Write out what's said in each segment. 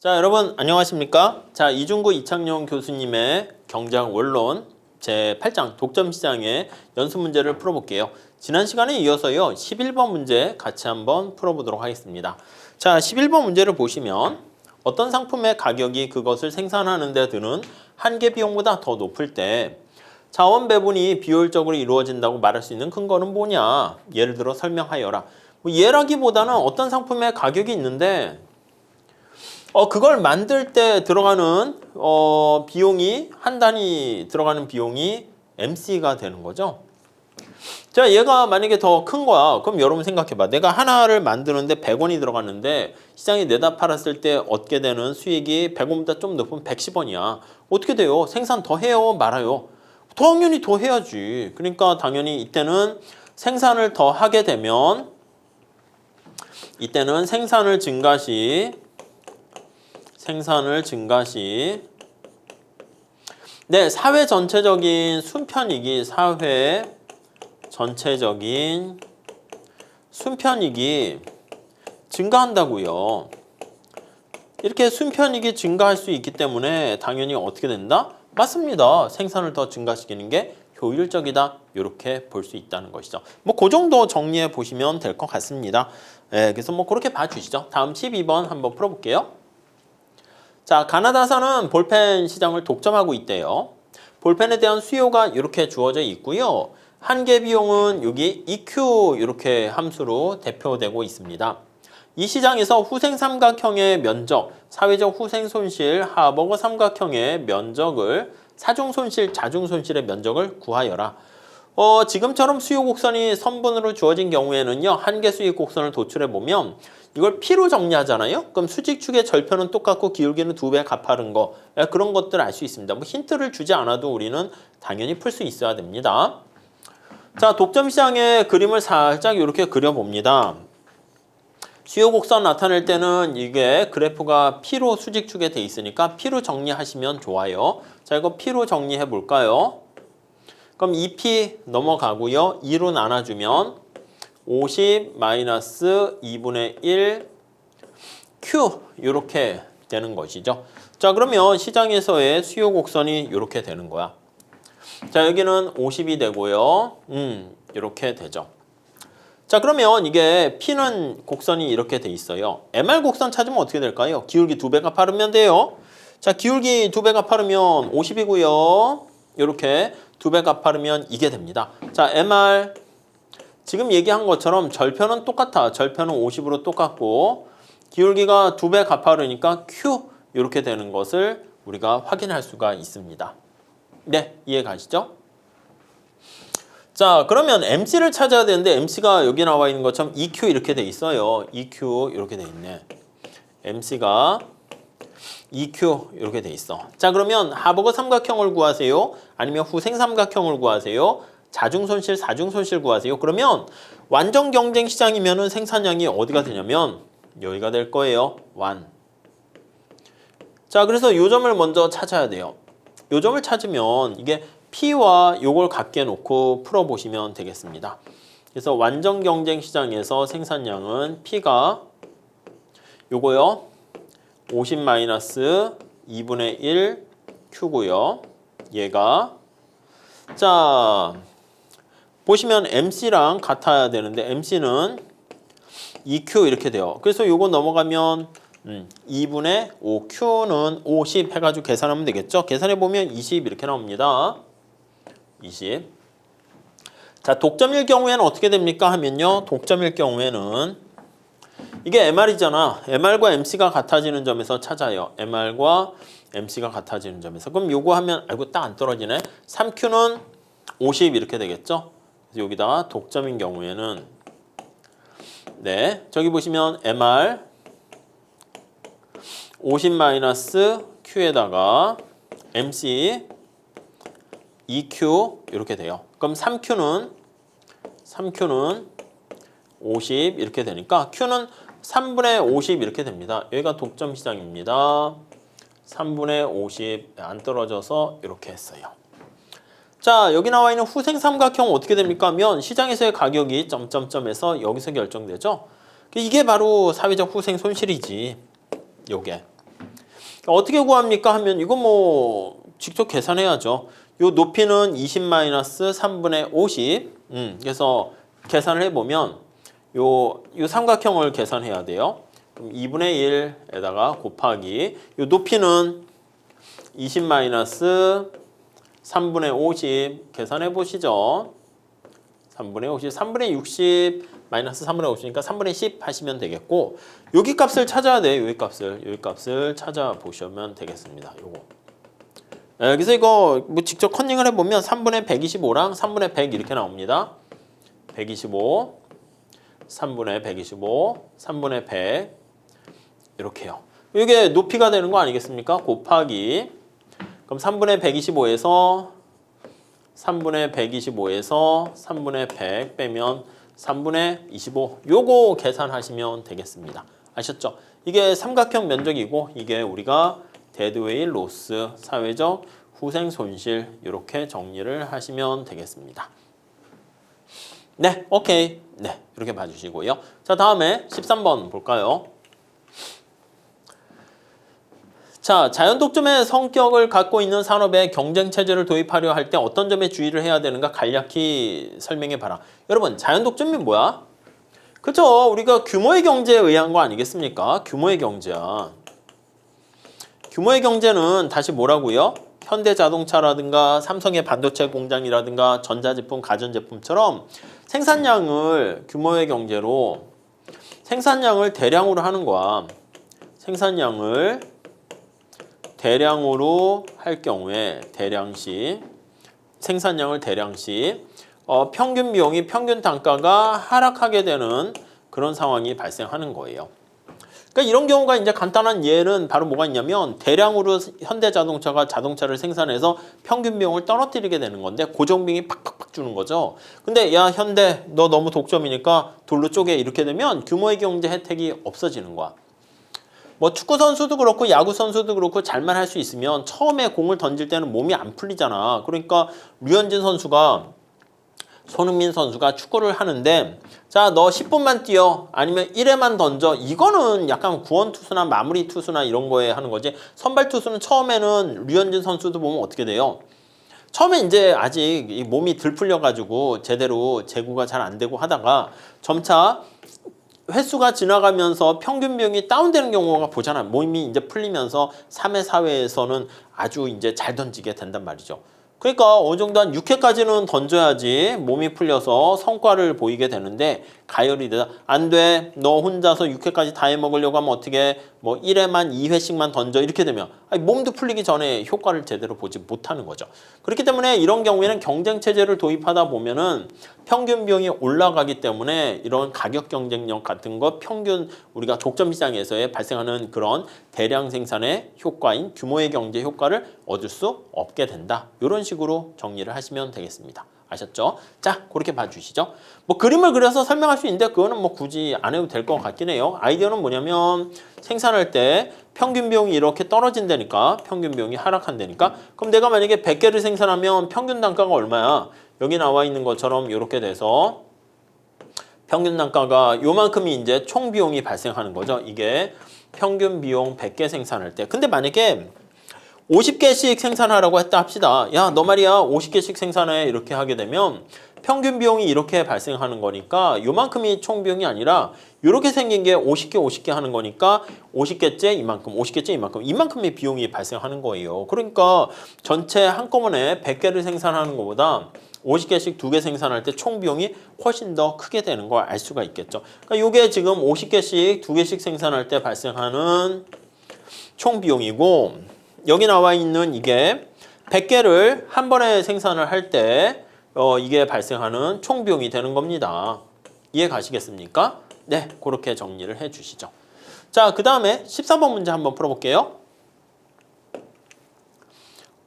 자, 여러분 안녕하십니까? 자, 이중구 이창용 교수님의 경제학 원론 제8장 독점시장의 연습 문제를 풀어볼게요. 지난 시간에 이어서요 11번 문제 같이 한번 풀어보도록 하겠습니다. 자, 11번 문제를 보시면 어떤 상품의 가격이 그것을 생산하는 데 드는 한계 비용보다 더 높을 때 자원 배분이 비효율적으로 이루어진다고 말할 수 있는 근거는 뭐냐? 예를 들어 설명하여라. 뭐 예라기보다는 어떤 상품의 가격이 있는데 그걸 만들 때 들어가는 비용이 한 단위 들어가는 비용이 MC가 되는 거죠. 자, 얘가 만약에 더 큰 거야. 그럼 여러분 생각해봐. 내가 하나를 만드는데 100원이 들어갔는데 시장에 내다 팔았을 때 얻게 되는 수익이 100원보다 좀 높으면 110원이야. 어떻게 돼요? 생산 더 해요? 말아요? 당연히 더 해야지. 그러니까 당연히 이때는 생산을 더 하게 되면 이때는 생산을 증가 시 네, 사회 전체적인 순편익이 증가한다고요. 이렇게 순편익이 증가할 수 있기 때문에 당연히 어떻게 된다? 맞습니다. 생산을 더 증가시키는 게 효율적이다. 이렇게 볼 수 있다는 것이죠. 뭐 그 정도 정리해 보시면 될 것 같습니다. 네, 그래서 뭐 그렇게 봐주시죠. 다음 12번 한번 풀어볼게요. 자, 가나다사는 볼펜 시장을 독점하고 있대요. 볼펜에 대한 수요가 이렇게 주어져 있고요. 한계 비용은 여기 EQ 이렇게 함수로 대표되고 있습니다. 이 시장에서 후생 삼각형의 면적, 사회적 후생 손실, 하버거 삼각형의 면적을 사중 손실, 자중 손실의 면적을 구하여라. 지금처럼 수요 곡선이 선분으로 주어진 경우에는요. 한계 수익 곡선을 도출해 보면 이걸 P로 정리하잖아요. 그럼 수직축의 절편은 똑같고 기울기는 2배 가파른 거. 그런 것들 알 수 있습니다. 뭐 힌트를 주지 않아도 우리는 당연히 풀 수 있어야 됩니다. 자, 독점시장의 그림을 살짝 이렇게 그려봅니다. 수요 곡선 나타낼 때는 이게 그래프가 P로 수직축에 돼 있으니까 P로 정리하시면 좋아요. 자, 이거 P로 정리해 볼까요? 그럼 2P 넘어가고요. 2로 나눠주면 50 마이너스 2분의 1 Q 이렇게 되는 것이죠. 자, 그러면 시장에서의 수요 곡선이 이렇게 되는 거야. 자, 여기는 50이 되고요. 이렇게 되죠. 자, 그러면 이게 P는 곡선이 이렇게 돼 있어요. MR 곡선 찾으면 어떻게 될까요? 기울기 2배 가파르면 돼요. 자, 기울기 2배 가파르면 50이고요. 이렇게 2배 가파르면 이게 됩니다. 자, MR 지금 얘기한 것처럼 절편은 똑같아. 절편은 50으로 똑같고 기울기가 2배 가파르니까 Q 이렇게 되는 것을 우리가 확인할 수가 있습니다. 네, 이해 가시죠? 자, 그러면 MC를 찾아야 되는데 MC가 여기 나와 있는 것처럼 EQ 이렇게 돼 있어요. EQ 이렇게 돼 있네. MC가 EQ 이렇게 돼 있어. 자, 그러면 하버거 삼각형을 구하세요? 아니면 후생 삼각형을 구하세요? 자중손실, 사중손실 구하세요. 그러면 완전 경쟁 시장이면은 생산량이 어디가 되냐면 여기가 될 거예요. 완. 자, 그래서 요 점을 먼저 찾아야 돼요. 요 점을 찾으면 이게 P와 요걸 같게 놓고 풀어보시면 되겠습니다. 그래서 완전 경쟁 시장에서 생산량은 P가 요거요. 50 마이너스 2분의 1 Q고요. 얘가 자, 보시면 MC랑 같아야 되는데 MC는 EQ 이렇게 돼요. 그래서 요거 넘어가면 2분의 5 Q는 50 해가지고 계산하면 되겠죠. 계산해보면 20 이렇게 나옵니다. 20. 자, 독점일 경우에는 어떻게 됩니까 하면요. 독점일 경우에는 이게 MR이잖아. MR과 MC가 같아지는 점에서 찾아요. MR과 MC가 같아지는 점에서. 그럼 요거 하면 아이고 딱 안 떨어지네. 3Q는 50 이렇게 되겠죠. 그래서 여기다가 독점인 경우에는 네, 저기 보시면 MR 50 마이너스 Q에다가 MC EQ 이렇게 돼요. 그럼 3Q는 50 이렇게 되니까 Q는 3분의 50 이렇게 됩니다. 여기가 독점 시장입니다. 3분의 50 안 떨어져서 이렇게 했어요. 자, 여기 나와 있는 후생 삼각형 어떻게 됩니까 하면 시장에서의 가격이 점점점에서 여기서 결정되죠. 이게 바로 사회적 후생 손실이지. 요게. 어떻게 구합니까 하면 이거 뭐 직접 계산해야죠. 요 높이는 20-3분의 50. 그래서 계산을 해보면 요 삼각형을 계산해야 돼요. 그럼 2분의 1에다가 곱하기 요 높이는 20-3분의 50 계산해 보시죠. 3분의 50, 3분의 60 마이너스 3분의 50이니까 3분의 10 하시면 되겠고 여기 값을 찾아야 돼요. 여기 값을 찾아보시면 되겠습니다. 요거. 그래서 이거 뭐 직접 컨닝을 해보면 3분의 125랑 3분의 100 이렇게 나옵니다. 125, 3분의 125, 3분의 100 이렇게요. 이게 높이가 되는 거 아니겠습니까? 곱하기 그럼 3분의 125에서 3분의 100 빼면 3분의 25 요거 계산하시면 되겠습니다. 아셨죠? 이게 삼각형 면적이고 이게 우리가 데드웨이트 로스, 사회적 후생 손실 이렇게 정리를 하시면 되겠습니다. 네, 오케이. 네, 이렇게 봐주시고요. 자, 다음에 13번 볼까요? 자, 자연독점의 성격을 갖고 있는 산업에 경쟁체제를 도입하려 할 때 어떤 점에 주의를 해야 되는가 간략히 설명해봐라. 여러분, 자연독점이 뭐야? 그쵸? 우리가 규모의 경제에 의한 거 아니겠습니까? 규모의 경제야. 규모의 경제는 다시 뭐라고요? 현대자동차라든가 삼성의 반도체 공장이라든가 전자제품, 가전제품처럼 생산량을 규모의 경제로 생산량을 대량으로 하는 거야. 생산량을 대량으로 할 경우에 생산량을 대량시 평균 비용이 평균 단가가 하락하게 되는 그런 상황이 발생하는 거예요. 그러니까 이런 경우가 이제 간단한 예는 바로 뭐가 있냐면 대량으로 현대자동차가 자동차를 생산해서 평균 비용을 떨어뜨리게 되는 건데 고정비용이 팍팍팍 주는 거죠. 근데 야 현대 너 너무 독점이니까 돌로 쪼개 이렇게 되면 규모의 경제 혜택이 없어지는 거야. 뭐 축구 선수도 그렇고 야구 선수도 그렇고 잘만 할 수 있으면 처음에 공을 던질 때는 몸이 안 풀리잖아. 그러니까 류현진 선수가 손흥민 선수가 축구를 하는데 자, 너 10분만 뛰어 아니면 1회만 던져 이거는 약간 구원 투수나 마무리 투수나 이런 거에 하는 거지. 선발 투수는 처음에는 류현진 선수도 보면 어떻게 돼요? 처음에 이제 아직 이 몸이 덜 풀려가지고 제대로 제구가 잘 안 되고 하다가 점차 횟수가 지나가면서 평균 비용이 다운되는 경우가 보잖아요. 몸이 이제 풀리면서 3회, 4회에서는 아주 이제 잘 던지게 된단 말이죠. 그러니까 어느 정도 한 6회까지는 던져야지 몸이 풀려서 성과를 보이게 되는데 가열이 되다. 안 돼. 너 혼자서 6회까지 다 해먹으려고 하면 어떻게 뭐 1회만 2회씩만 던져 이렇게 되면 몸도 풀리기 전에 효과를 제대로 보지 못하는 거죠. 그렇기 때문에 이런 경우에는 경쟁체제를 도입하다 보면은 평균 비용이 올라가기 때문에 이런 가격 경쟁력 같은 거 평균 우리가 독점 시장에서의 발생하는 그런 대량 생산의 효과인 규모의 경제 효과를 얻을 수 없게 된다. 이런 식으로 정리를 하시면 되겠습니다. 아셨죠? 자, 그렇게 봐주시죠. 뭐 그림을 그려서 설명할 수 있는데 그거는 뭐 굳이 안 해도 될 것 같긴 해요. 아이디어는 뭐냐면 생산할 때 평균 비용이 이렇게 떨어진다니까 평균 비용이 하락한다니까 그럼 내가 만약에 100개를 생산하면 평균 단가가 얼마야? 여기 나와 있는 것처럼 이렇게 돼서 평균 단가가 요만큼이 이제 총 비용이 발생하는 거죠. 이게 평균 비용 100개 생산할 때 근데 만약에 50개씩 생산하라고 했다 합시다. 야, 너 말이야 50개씩 생산해 이렇게 하게 되면 평균 비용이 이렇게 발생하는 거니까 요만큼이 총 비용이 아니라 이렇게 생긴 게 50개 하는 거니까 50개째 이만큼 50개째 이만큼의 비용이 발생하는 거예요. 그러니까 전체 한꺼번에 100개를 생산하는 것보다 50개씩 2개 생산할 때 총 비용이 훨씬 더 크게 되는 걸 알 수가 있겠죠. 그러니까 이게 지금 50개씩 2개씩 생산할 때 발생하는 총 비용이고 여기 나와 있는 이게 100개를 한 번에 생산을 할 때 이게 발생하는 총 비용이 되는 겁니다. 이해 가시겠습니까? 네, 그렇게 정리를 해 주시죠. 자, 그 다음에 13번 문제 한번 풀어볼게요.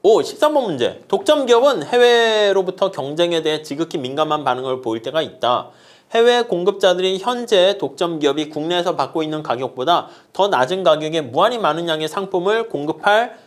13번 문제. 독점 기업은 해외로부터 경쟁에 대해 지극히 민감한 반응을 보일 때가 있다. 해외 공급자들이 현재 독점 기업이 국내에서 받고 있는 가격보다 더 낮은 가격에 무한히 많은 양의 상품을 공급할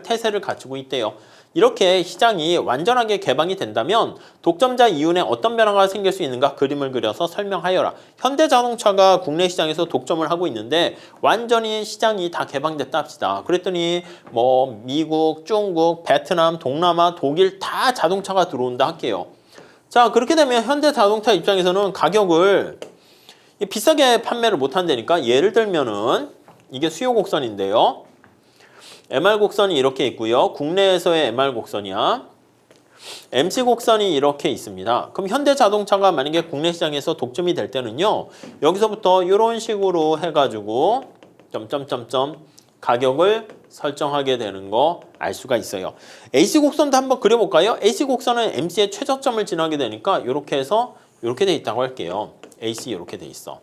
태세를 갖추고 있대요. 이렇게 시장이 완전하게 개방이 된다면 독점자 이윤에 어떤 변화가 생길 수 있는가 그림을 그려서 설명하여라. 현대자동차가 국내 시장에서 독점을 하고 있는데 완전히 시장이 다 개방됐다 합시다. 그랬더니 뭐 미국, 중국, 베트남, 동남아, 독일 다 자동차가 들어온다 할게요. 자, 그렇게 되면 현대자동차 입장에서는 가격을 비싸게 판매를 못 한다니까. 예를 들면은 이게 수요 곡선인데요. MR 곡선이 이렇게 있고요. 국내에서의 MR 곡선이야. MC 곡선이 이렇게 있습니다. 그럼 현대자동차가 만약에 국내 시장에서 독점이 될 때는요. 여기서부터 이런 식으로 해가지고 점점점점 가격을 설정하게 되는 거 알 수가 있어요. AC 곡선도 한번 그려볼까요? AC 곡선은 MC의 최저점을 지나게 되니까 이렇게 해서 이렇게 돼 있다고 할게요. AC 이렇게 돼 있어.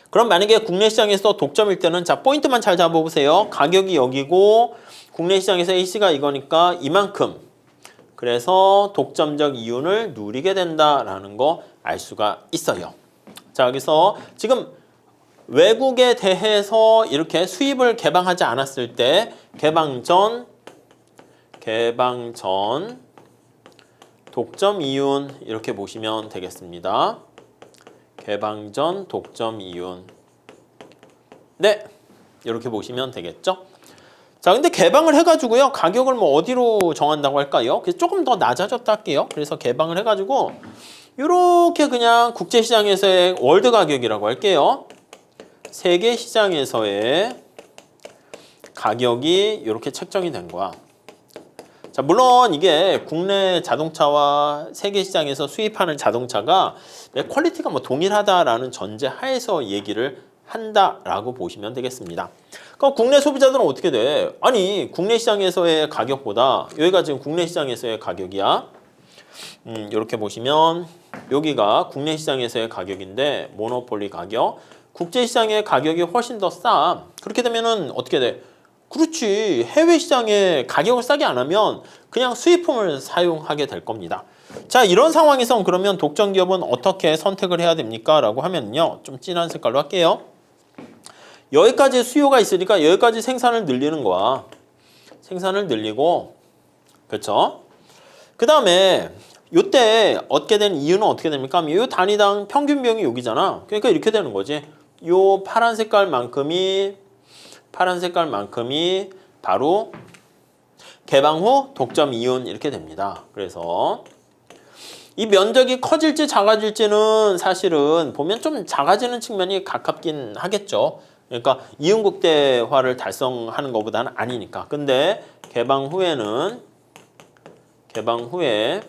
그럼 만약에 국내 시장에서 독점일 때는 자 포인트만 잘 잡아보세요. 가격이 여기고 국내 시장에서 AC가 이거니까 이만큼. 그래서 독점적 이윤을 누리게 된다라는 거 알 수가 있어요. 자, 여기서 지금 외국에 대해서 이렇게 수입을 개방하지 않았을 때 개방 전 독점 이윤 이렇게 보시면 되겠습니다. 개방 전 독점 이윤. 네, 이렇게 보시면 되겠죠. 자, 근데 개방을 해가지고요. 가격을 뭐 어디로 정한다고 할까요? 그래서 조금 더 낮아졌다 할게요. 그래서 개방을 해가지고 이렇게 그냥 국제시장에서의 월드 가격이라고 할게요. 세계 시장에서의 가격이 이렇게 책정이 된 거야. 자, 물론 이게 국내 자동차와 세계 시장에서 수입하는 자동차가 퀄리티가 뭐 동일하다라는 전제 하에서 얘기를 한다라고 보시면 되겠습니다. 그럼 국내 소비자들은 어떻게 돼? 아니, 국내 시장에서의 가격보다 여기가 지금 국내 시장에서의 가격이야. 이렇게 보시면 여기가 국내 시장에서의 가격인데 모노폴리 가격. 국제시장의 가격이 훨씬 더 싸. 그렇게 되면은 어떻게 돼? 그렇지. 해외 시장에 가격을 싸게 안 하면 그냥 수입품을 사용하게 될 겁니다. 자, 이런 상황에서 그러면 독점 기업은 어떻게 선택을 해야 됩니까? 라고 하면요. 좀 진한 색깔로 할게요. 여기까지 수요가 있으니까 여기까지 생산을 늘리는 거야. 생산을 늘리고, 그렇죠? 그 다음에 요때 얻게 된 이유는 어떻게 됩니까? 요 단위당 평균 비용이 여기잖아. 그러니까 이렇게 되는 거지. 요 파란 색깔만큼이 바로 개방 후 독점 이윤 이렇게 됩니다. 그래서 이 면적이 커질지 작아질지는 사실은 보면 좀 작아지는 측면이 가깝긴 하겠죠. 그러니까 이윤 극대화를 달성하는 것보다는 아니니까. 근데 개방 후에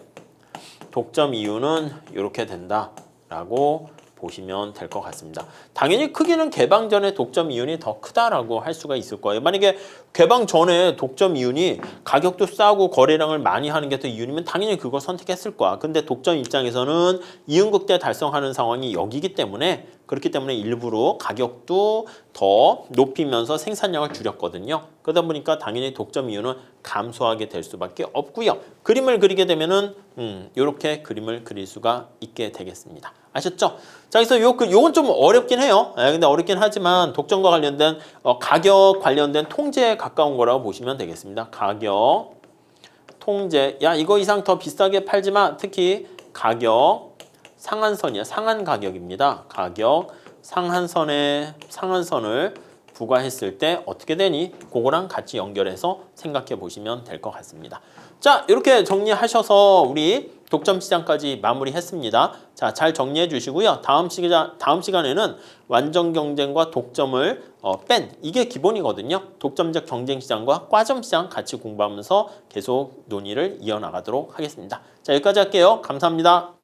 독점 이윤은 이렇게 된다라고 보시면 될 것 같습니다. 당연히 크기는 개방 전에 독점 이윤이 더 크다라고 할 수가 있을 거예요. 만약에 개방 전에 독점 이윤이 가격도 싸고 거래량을 많이 하는 게 더 이윤이면 당연히 그걸 선택했을 거야. 근데 독점 입장에서는 이윤 극대 달성하는 상황이 여기기 때문에 그렇기 때문에 일부러 가격도 더 높이면서 생산량을 줄였거든요. 그러다 보니까 당연히 독점 이윤은 감소하게 될 수밖에 없고요. 그림을 그리게 되면은 이렇게 그림을 그릴 수가 있게 되겠습니다. 아셨죠? 자, 그래서 요건 좀 어렵긴 해요. 근데 어렵긴 하지만 독점과 관련된 가격 관련된 통제에 가까운 거라고 보시면 되겠습니다. 가격 통제. 야, 이거 이상 더 비싸게 팔지 마. 특히 가격 상한선이야. 상한 가격입니다. 가격 상한선을 부과했을 때 어떻게 되니? 그거랑 같이 연결해서 생각해 보시면 될 것 같습니다. 자, 이렇게 정리하셔서 우리 독점 시장까지 마무리했습니다. 자, 잘 정리해 주시고요. 다음 시간에는 완전 경쟁과 독점을 뺀 이게 기본이거든요. 독점적 경쟁 시장과 과점 시장 같이 공부하면서 계속 논의를 이어나가도록 하겠습니다. 자, 여기까지 할게요. 감사합니다.